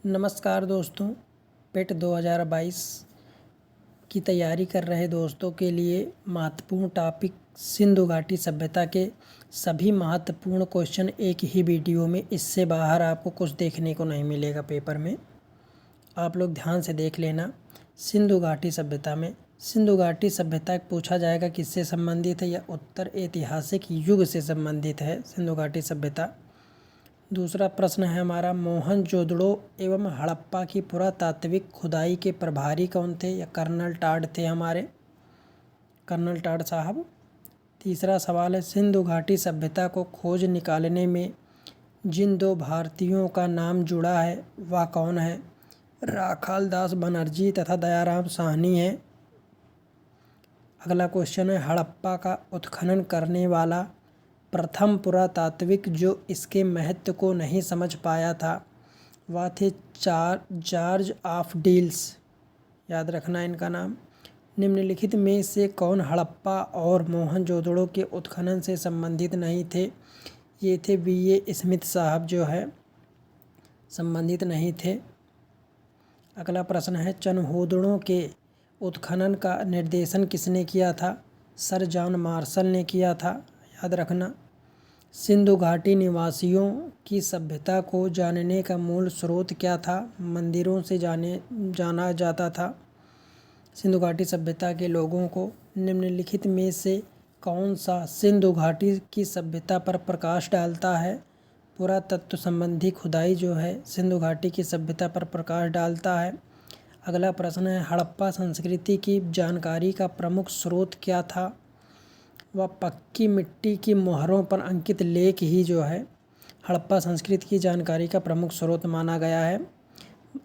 नमस्कार दोस्तों। पेट 2022 की तैयारी कर रहे दोस्तों के लिए महत्वपूर्ण टॉपिक सिंधु घाटी सभ्यता के सभी महत्वपूर्ण क्वेश्चन एक ही वीडियो में। इससे बाहर आपको कुछ देखने को नहीं मिलेगा पेपर में। आप लोग ध्यान से देख लेना। सिंधु घाटी सभ्यता में सिंधु घाटी सभ्यता पूछा जाएगा किससे संबंधित है, या उत्तर ऐतिहासिक युग से संबंधित है सिंधु घाटी सभ्यता। दूसरा प्रश्न है हमारा, मोहनजोदड़ो एवं हड़प्पा की पुरातात्विक खुदाई के प्रभारी कौन थे, या कर्नल टाड थे हमारे, कर्नल टाड साहब। तीसरा सवाल है, सिंधु घाटी सभ्यता को खोज निकालने में जिन दो भारतीयों का नाम जुड़ा है वह कौन है, राखाल दास बनर्जी तथा दयाराम साहनी है। अगला क्वेश्चन है, हड़प्पा का उत्खनन करने वाला प्रथम पुरातात्विक जो इसके महत्व को नहीं समझ पाया था वह थे जॉर्ज ऑफ डील्स। याद रखना इनका नाम। निम्नलिखित में से कौन हड़प्पा और मोहनजोदड़ो के उत्खनन से संबंधित नहीं थे। ये थे B.A. स्मिथ साहब, जो है संबंधित नहीं थे। अगला प्रश्न है, चनहौदड़ों के उत्खनन का निर्देशन किसने किया था, सर जॉन मार्शल ने किया था। याद रखना। सिंधु घाटी निवासियों की सभ्यता को जानने का मूल स्रोत क्या था, मंदिरों से जाना जाता था सिंधु घाटी सभ्यता के लोगों को। निम्नलिखित में से कौन सा सिंधु घाटी की सभ्यता पर प्रकाश डालता है, पुरातत्व संबंधी खुदाई जो है सिंधु घाटी की सभ्यता पर प्रकाश डालता है। अगला प्रश्न है, हड़प्पा संस्कृति की जानकारी का प्रमुख स्रोत क्या था, वह पक्की मिट्टी की मोहरों पर अंकित लेख ही जो है हड़प्पा संस्कृति की जानकारी का प्रमुख स्रोत माना गया है।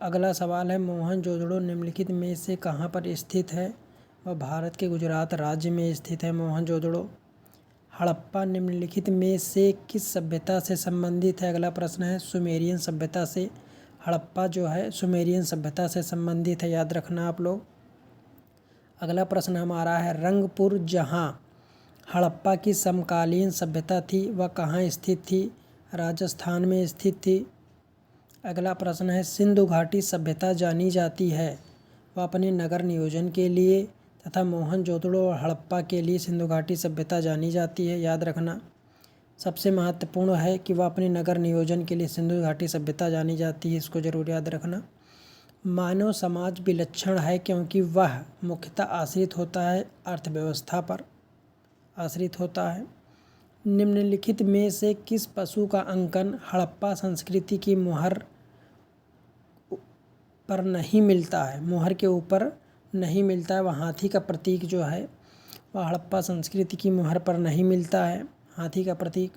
अगला सवाल है, मोहनजोदड़ो निम्नलिखित में से कहाँ पर स्थित है, वह भारत के गुजरात राज्य में स्थित है मोहनजोदड़ो। हड़प्पा निम्नलिखित में से किस सभ्यता से संबंधित है। अगला प्रश्न है, सुमेरियन सभ्यता से। हड़प्पा जो है सुमेरियन सभ्यता से संबंधित है, याद रखना आप लोग। अगला प्रश्न हमारा है, रंगपुर जहाँ हड़प्पा की समकालीन सभ्यता थी वह कहाँ स्थित थी, राजस्थान में स्थित थी। अगला प्रश्न है, सिंधु घाटी सभ्यता जानी जाती है वह अपने नगर नियोजन के लिए तथा मोहनजोदड़ो और हड़प्पा के लिए सिंधु घाटी सभ्यता जानी जाती है। याद रखना। सबसे महत्वपूर्ण है कि वह अपने नगर नियोजन के लिए सिंधु घाटी सभ्यता जानी जाती है, इसको जरूर याद रखना। मानव समाज विलक्षण है क्योंकि वह मुख्यतः आश्रित होता है अर्थव्यवस्था पर आश्रित होता है। निम्नलिखित में से किस पशु का अंकन हड़प्पा संस्कृति की मुहर पर नहीं मिलता है, मुहर के ऊपर नहीं मिलता है। वह हाथी का प्रतीक जो है वह हड़प्पा संस्कृति की मुहर पर नहीं मिलता है, हाथी का प्रतीक।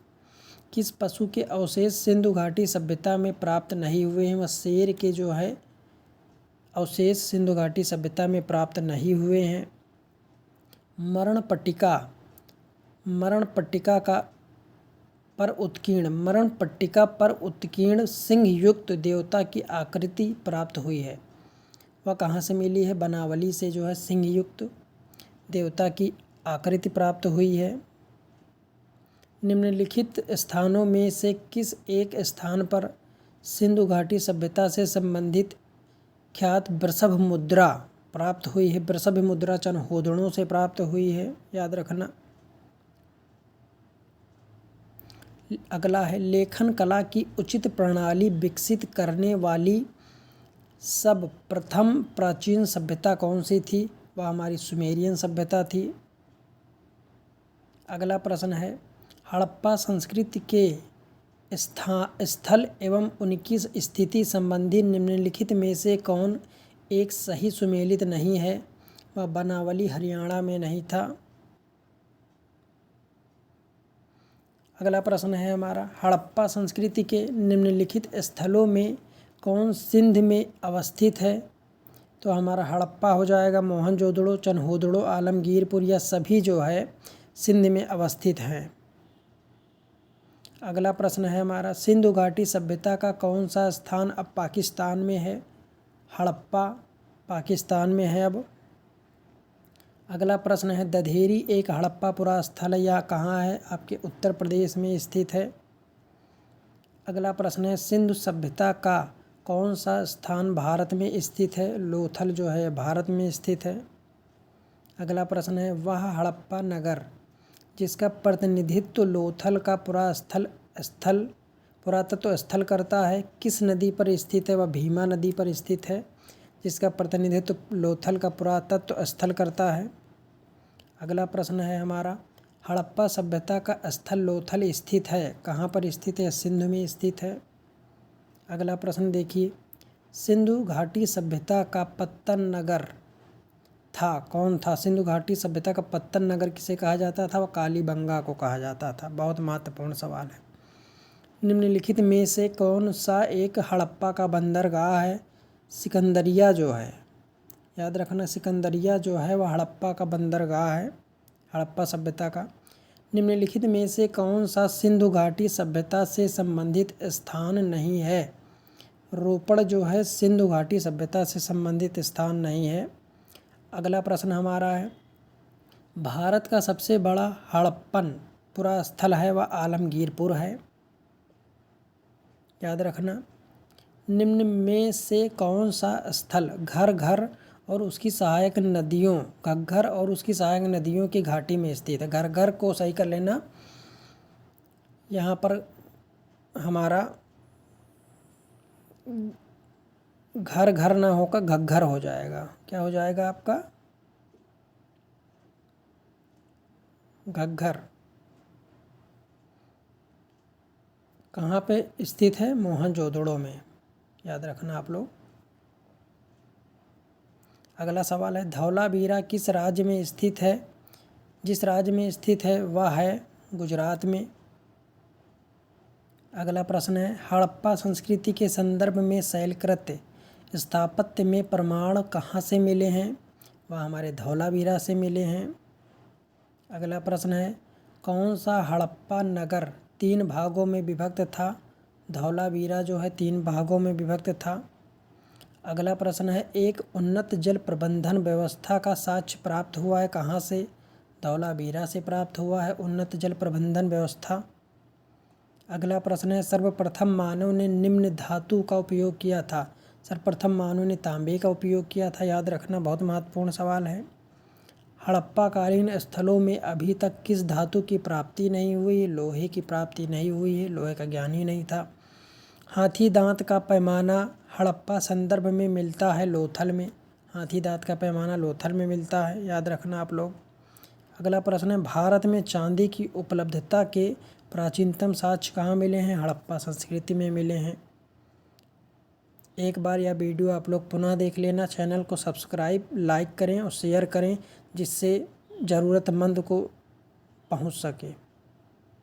किस पशु के अवशेष सिंधु घाटी सभ्यता में प्राप्त नहीं हुए हैं, वह शेर के जो है अवशेष सिंधु घाटी सभ्यता में प्राप्त नहीं हुए हैं। मरण पट्टिका पर उत्कीर्ण सिंह युक्त देवता की आकृति प्राप्त हुई है, वह कहाँ से मिली है, बनावली से जो है सिंह युक्त देवता की आकृति प्राप्त हुई है। निम्नलिखित स्थानों में से किस एक स्थान पर सिंधु घाटी सभ्यता से संबंधित ख्यात वृषभ मुद्रा प्राप्त हुई है, वृषभ मुद्रा चनहौदड़ों से प्राप्त हुई है, याद रखना। अगला है, लेखन कला की उचित प्रणाली विकसित करने वाली सब प्रथम प्राचीन सभ्यता कौन सी थी, वह हमारी सुमेरियन सभ्यता थी। अगला प्रश्न है, हड़प्पा संस्कृति के स्थल एवं उनकी स्थिति संबंधी निम्नलिखित में से कौन एक सही सुमेलित नहीं है, वह बनावली हरियाणा में नहीं था। अगला प्रश्न है हमारा, हड़प्पा संस्कृति के निम्नलिखित स्थलों में कौन सिंध में अवस्थित है, तो हमारा हड़प्पा हो जाएगा, मोहनजोदड़ो, चनहौदड़ो, आलमगीरपुर, यह सभी जो है सिंध में अवस्थित हैं। अगला प्रश्न है हमारा, सिंधु घाटी सभ्यता का कौन सा स्थान अब पाकिस्तान में है, हड़प्पा पाकिस्तान में है अब। अगला प्रश्न है, दधेरी एक हड़प्पा पुरा स्थल या कहाँ है, आपके उत्तर प्रदेश में स्थित है। अगला प्रश्न है, सिंधु सभ्यता का कौन सा स्थान भारत में स्थित है? लोथल जो है भारत में स्थित है। अगला प्रश्न है, वह हड़प्पा नगर जिसका प्रतिनिधित्व लोथल का पुरातत्व स्थल करता है किस नदी पर स्थित है? वह भीमा नदी पर स्थित है जिसका प्रतिनिधित्व लोथल का पुरातत्व स्थल करता है। अगला प्रश्न है हमारा, हड़प्पा सभ्यता का स्थल लोथल स्थित है, कहाँ पर स्थित है? सिंधु में स्थित है। अगला प्रश्न देखिए, सिंधु घाटी सभ्यता का पत्तन नगर था, कौन था? सिंधु घाटी सभ्यता का पत्तन नगर किसे कहा जाता था? वह कालीबंगा को कहा जाता था। बहुत महत्वपूर्ण सवाल है। निम्नलिखित में से कौन सा एक हड़प्पा का बंदरगाह है? सिकंदरिया जो है, याद रखना, सिकंदरिया जो है वह हड़प्पा का बंदरगाह है, हड़प्पा सभ्यता का। निम्नलिखित में से कौन सा सिंधु घाटी सभ्यता से संबंधित स्थान नहीं है? रोपड़ जो है सिंधु घाटी सभ्यता से संबंधित स्थान नहीं है। अगला प्रश्न हमारा है, भारत का सबसे बड़ा हड़प्पन पुरा स्थल है वह आलमगीरपुर है, याद रखना। निम्न में से कौन सा स्थल घग्गर और उसकी सहायक नदियों की घाटी में स्थित है? घग्गर को सही कर लेना, यहाँ पर हमारा घर ना होकर घग्गर हो जाएगा। क्या हो जाएगा आपका? घग्गर। कहाँ पे स्थित है? मोहनजोदड़ो में, याद रखना आप लोग। अगला सवाल है, धौलावीरा किस राज्य में स्थित है? जिस राज्य में स्थित है वह है गुजरात में। अगला प्रश्न है, हड़प्पा संस्कृति के संदर्भ में शैलकृत स्थापत्य में प्रमाण कहाँ से मिले हैं? वह हमारे धौलावीरा से मिले हैं। अगला प्रश्न है, कौन सा हड़प्पा नगर 3 भागों में विभक्त था? धौलावीरा जो है 3 भागों में विभक्त था। अगला प्रश्न है, एक उन्नत जल प्रबंधन व्यवस्था का साक्ष्य प्राप्त हुआ है कहाँ से? धौलावीरा से प्राप्त हुआ है उन्नत जल प्रबंधन व्यवस्था। अगला प्रश्न है, सर्वप्रथम मानव ने निम्न धातु का उपयोग किया था? सर्वप्रथम मानव ने तांबे का उपयोग किया था, याद रखना, बहुत महत्वपूर्ण सवाल है। हड़प्पाकालीन स्थलों में अभी तक किस धातु की प्राप्ति नहीं हुई? लोहे की प्राप्ति नहीं हुई है, लोहे का ज्ञान ही नहीं था। हाथी दांत का पैमाना हड़प्पा संदर्भ में मिलता है लोथल में, हाथी दांत का पैमाना लोथल में मिलता है, याद रखना आप लोग। अगला प्रश्न है, भारत में चांदी की उपलब्धता के प्राचीनतम साक्ष्य कहाँ मिले हैं? हड़प्पा संस्कृति में मिले हैं। एक बार यह वीडियो आप लोग पुनः देख लेना, चैनल को सब्सक्राइब, लाइक करें और शेयर करें जिससे ज़रूरतमंद को पहुँच सके।